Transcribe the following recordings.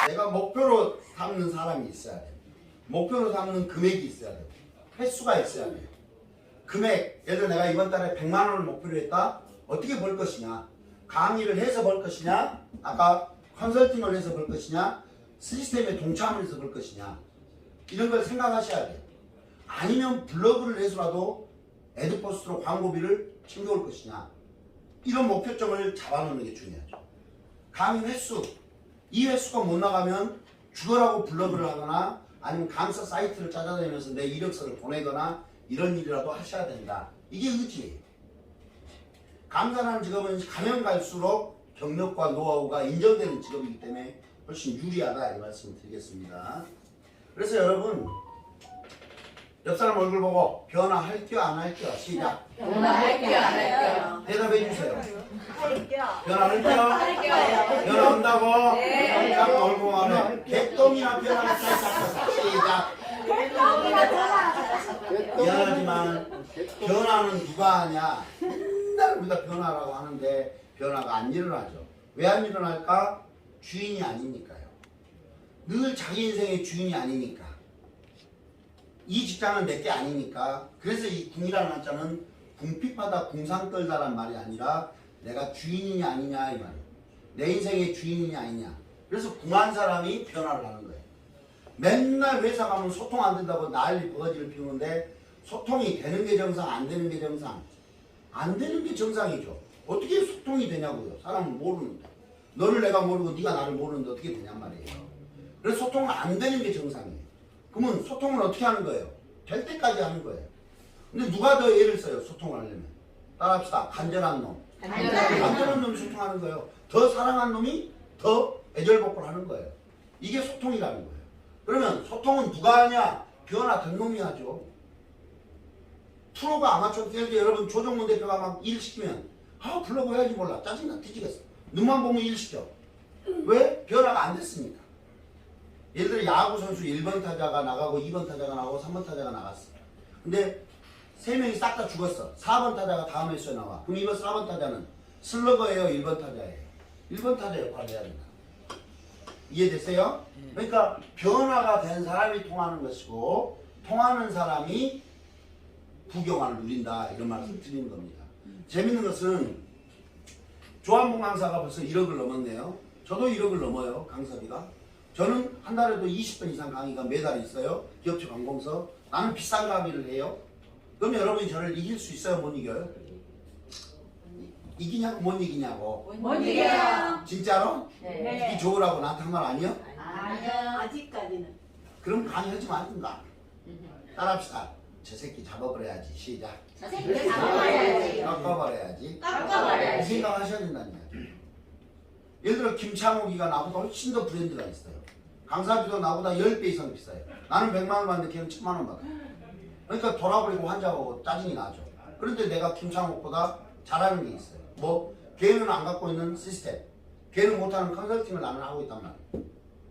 내가 목표로 삼는 사람이 있어야 돼. 목표로 삼는 금액이 있어야 돼. 횟수가 있어야 돼. 금액, 예를 들어 내가 이번 달에 100만 원을 목표로 했다. 어떻게 벌 것이냐? 강의를 해서 벌 것이냐? 아까 컨설팅을 해서 벌 것이냐? 시스템에 동참을 해서 벌 것이냐? 이런 걸 생각하셔야 돼. 아니면 블로그를 해서라도 애드포스트로 광고비를 챙겨올 것이냐? 이런 목표점을 잡아놓는 게 중요하죠. 강의 횟수, 이 횟수가 못 나가면 죽어라고 블로그를 하거나 아니면 강사 사이트를 찾아다니면서 내 이력서를 보내거나 이런 일이라도 하셔야 된다. 이게 의지예요. 강사라는 직업은 가면 갈수록 경력과 노하우가 인정되는 직업이기 때문에 훨씬 유리하다 이 말씀을 드리겠습니다. 그래서 여러분 옆 사람 얼굴 보고 변화할게요 안 할게요? 시작. 변화할게요 안 할게요? 대답해 주세요. 할게요. 변화할게요? 할게요. 변화한다고? 네. 딱 얼굴 하면 개똥이나 변화할게요. 시작. 미안하지만 변화는 누가 하냐? 맨날 우리가 변화라고 하는데 변화가 안 일어나죠. 왜 안 일어날까? 주인이 아니니까요. 늘 자기 인생의 주인이 아니니까. 이 직장은 내게 아니니까. 그래서 이 궁이라는 한자는 궁핍하다 궁상 떨다란 말이 아니라 내가 주인이냐 아니냐 이 말이에요. 내 인생의 주인이냐 아니냐. 그래서 궁한 사람이 변화를 하는 거예요. 맨날 회사 가면 소통 안 된다고 난리 버거지를 피우는데 소통이 되는 게 정상 안 되는 게 정상. 안 되는 게 정상이죠. 어떻게 소통이 되냐고요. 사람은 모르는데. 너를 내가 모르고 네가 나를 모르는데 어떻게 되냔 말이에요. 그래서 소통은 안 되는 게 정상이에요. 그러면 소통을 어떻게 하는 거예요? 될 때까지 하는 거예요. 근데 누가 더 애를 써요? 소통을 하려면. 따라합시다. 간절한 놈. 간절한 놈이 소통하는 거예요. 더 사랑한 놈이 더 애절복을 하는 거예요. 이게 소통이라는 거예요. 그러면 소통은 누가 하냐? 변화된 놈이 하죠. 프로가 아마추어 뛸 때 여러분 조정문 대표가 막 일 시키면 블로그 해야지 몰라. 짜증나 뒤지겠어. 눈만 보면 일 시켜. 왜? 변화가 안 됐으니까. 예를 들어 야구 선수 1번 타자가 나가고 2번 타자가 나가고 3번 타자가 나갔어. 근데 3명이 싹 다 죽었어. 4번 타자가 다음 횟수에 나와. 그럼 이번 4번 타자는 슬러거예요? 1번 타자예요? 1번 타자 역할을 해야 된다. 이해됐어요? 그러니까 변화가 된 사람이 통하는 것이고 통하는 사람이 부경화를 누린다 이런 말씀을 드리는 겁니다. 재밌는 것은 조한봉 강사가 벌써 1억을 넘었네요. 저도 1억을 넘어요. 강사비가. 저는 한 달에도 20번 이상 강의가 매달 있어요. 기업체 관공서. 나는 비싼 강의를 해요. 그럼 여러분이 저를 이길 수 있어요? 못 이겨요? 이기냐고 못 이기냐고. 못 이겨요. 진짜로? 네. 이기 좋으라고 나한테 한 말 아니요? 아니요. 아직까지는. 그럼 강의하지 말든가. 따라합시다. 저 새끼 잡아버려야지. 시작. 저 새끼 잡아버려야지. 깎아버려야지. 깎아버려야지. 이 생각하셔야 된다는 이야기. 예를 들어 김창욱이가 나보다 훨씬 더 브랜드가 있어요. 강사비도 나보다 10배 이상 비싸요. 나는 100만 원 받는데 걔는 1000만 원 받아요. 그러니까 돌아버리고 환장하고 짜증이 나죠. 그런데 내가 김창욱보다 잘하는 게 있어요. 뭐 걔는 안 갖고 있는 시스템, 걔는 못하는 컨설팅을 나는 하고 있단 말이에요.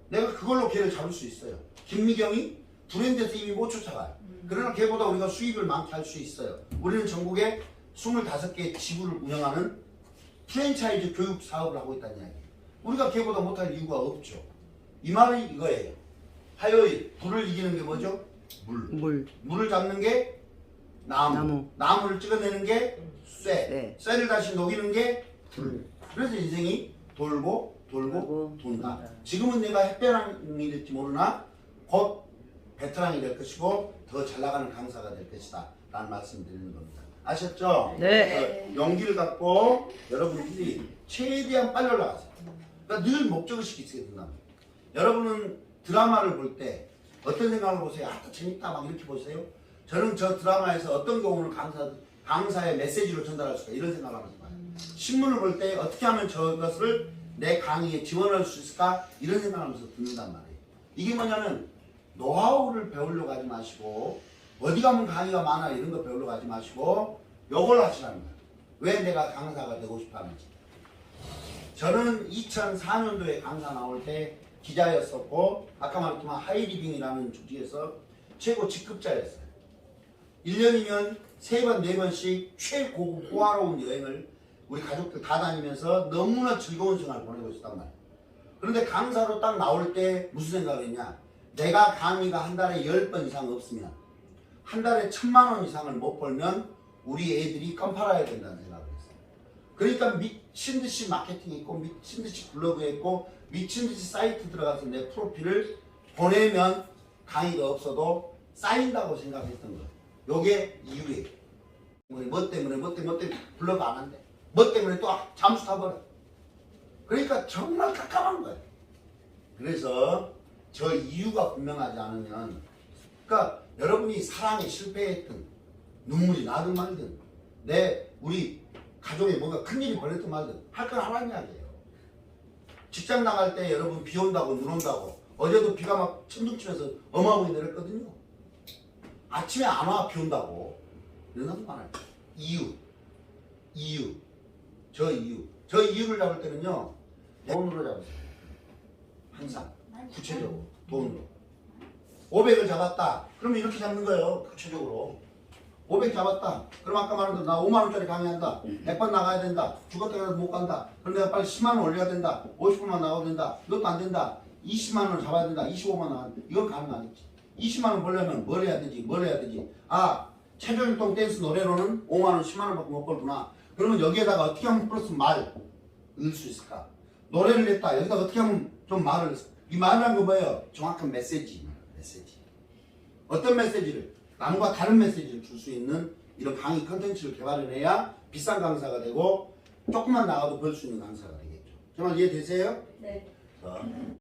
내가 그걸로 걔를 잡을 수 있어요. 김미경이 브랜드에서 이미 못 쫓아가요. 그러나 걔보다 우리가 수입을 많게 할 수 있어요. 우리는 전국에 25개 지부를 운영하는 프랜차이즈 교육 사업을 하고 있다는 이야기예요. 우리가 걔보다 못할 이유가 없죠. 이 말은 이거예요. 화요일 불을 이기는 게 뭐죠? 물. 물을 잡는 게 나무. 나무를 찍어내는 게 쇠. 쇠를 다시 녹이는 게 불. 그래서 인생이 돌고 돈다. 지금은 내가 햇볕이 될지 모르나 곧 베테랑이 될 것이고 더 잘 나가는 강사가 될 것이다 라는 말씀을 드리는 겁니다. 아셨죠? 네. 용기를 갖고 여러분들이 최대한 빨리 올라가세요. 그러니까 늘 목적의식이 있어야 된다. 여러분은 드라마를 볼 때 어떤 생각을 보세요? 또 재밌다 막 이렇게 보세요? 저는 저 드라마에서 어떤 경우를 강사의 메시지로 전달할 수가 이런 생각을 하면서 봐요. 신문을 볼 때 어떻게 하면 저것을 내 강의에 지원할 수 있을까? 이런 생각을 하면서 듣는단 말이에요. 이게 뭐냐면 노하우를 배우려고 하지 마시고 어디 가면 강의가 많아 이런 거 배우려고 하지 마시고 요걸 하시라는 거예요. 왜 내가 강사가 되고 싶어 하는지. 저는 2004년도에 강사 나올 때 기자였었고 아까 말했지만 하이리빙이라는 조직에서 최고 직급자였어요. 1년이면 3번, 4번씩 최고급 호화로운 여행을 우리 가족들 다 다니면서 너무나 즐거운 생활을 보내고 있었단 말이에요. 그런데 강사로 딱 나올 때 무슨 생각을 했냐? 내가 강의가 한 달에 10번 이상 없으면 한 달에 1,000만 원 이상을 못 벌면 우리 애들이 껌팔아야 된다는 생각을 했어요. 그러니까 미친 듯이 마케팅 했고 미친 듯이 블로그 했고 미친 듯이 사이트 들어가서 내 프로필을 보내면 강의가 없어도 쌓인다고 생각했던 거예요. 요게 이유예요. 뭐 때문에 블로그 안 한대. 뭐 때문에 또 잠수 타버려. 그러니까 정말 깜깜한 거예요. 그래서 저 이유가 분명하지 않으면, 그러니까 여러분이 사랑에 실패했든 눈물이 나든 말든 우리 가족에 뭔가 큰일이 벌어졌든 말든 할 건 하라는 이야기예요. 직장 나갈 때 여러분 비 온다고 눈 온다고 어제도 비가 막 천둥치면서 어마어마하게 내렸거든요. 아침에 안 와 비 온다고 이러는 거 많아요. 저 이유를 잡을 때는요 돈으로 잡으세요. 항상 구체적으로 돈으로 500을 잡았다 그러면 이렇게 잡는 거예요. 구체적으로 500 잡았다 그럼 아까 말한 대로 나 5만원짜리 강의한다 100번 나가야 된다 죽었다가 못 간다 그럼 내가 빨리 10만원 올려야 된다 50분만 나가야 된다 이것도 안 된다 20만원을 잡아야 된다 25만원 나가 이건 가능 아니지. 20만원 벌려면 뭘 해야 되지 아 체조율동 댄스 노래로는 5만원 10만원밖에 못 벌구나. 그러면 여기에다가 어떻게 하면 플러스 말 넣을 수 있을까? 노래를 냈다 여기다 어떻게 하면 좀 말을 이 말이라는 거 뭐예요? 정확한 메시지. 어떤 메시지를 남과 다른 메시지를 줄 수 있는 이런 강의 컨텐츠를 개발해내야 비싼 강사가 되고 조금만 나가도 벌 수 있는 강사가 되겠죠. 정말 이해되세요? 네. 자.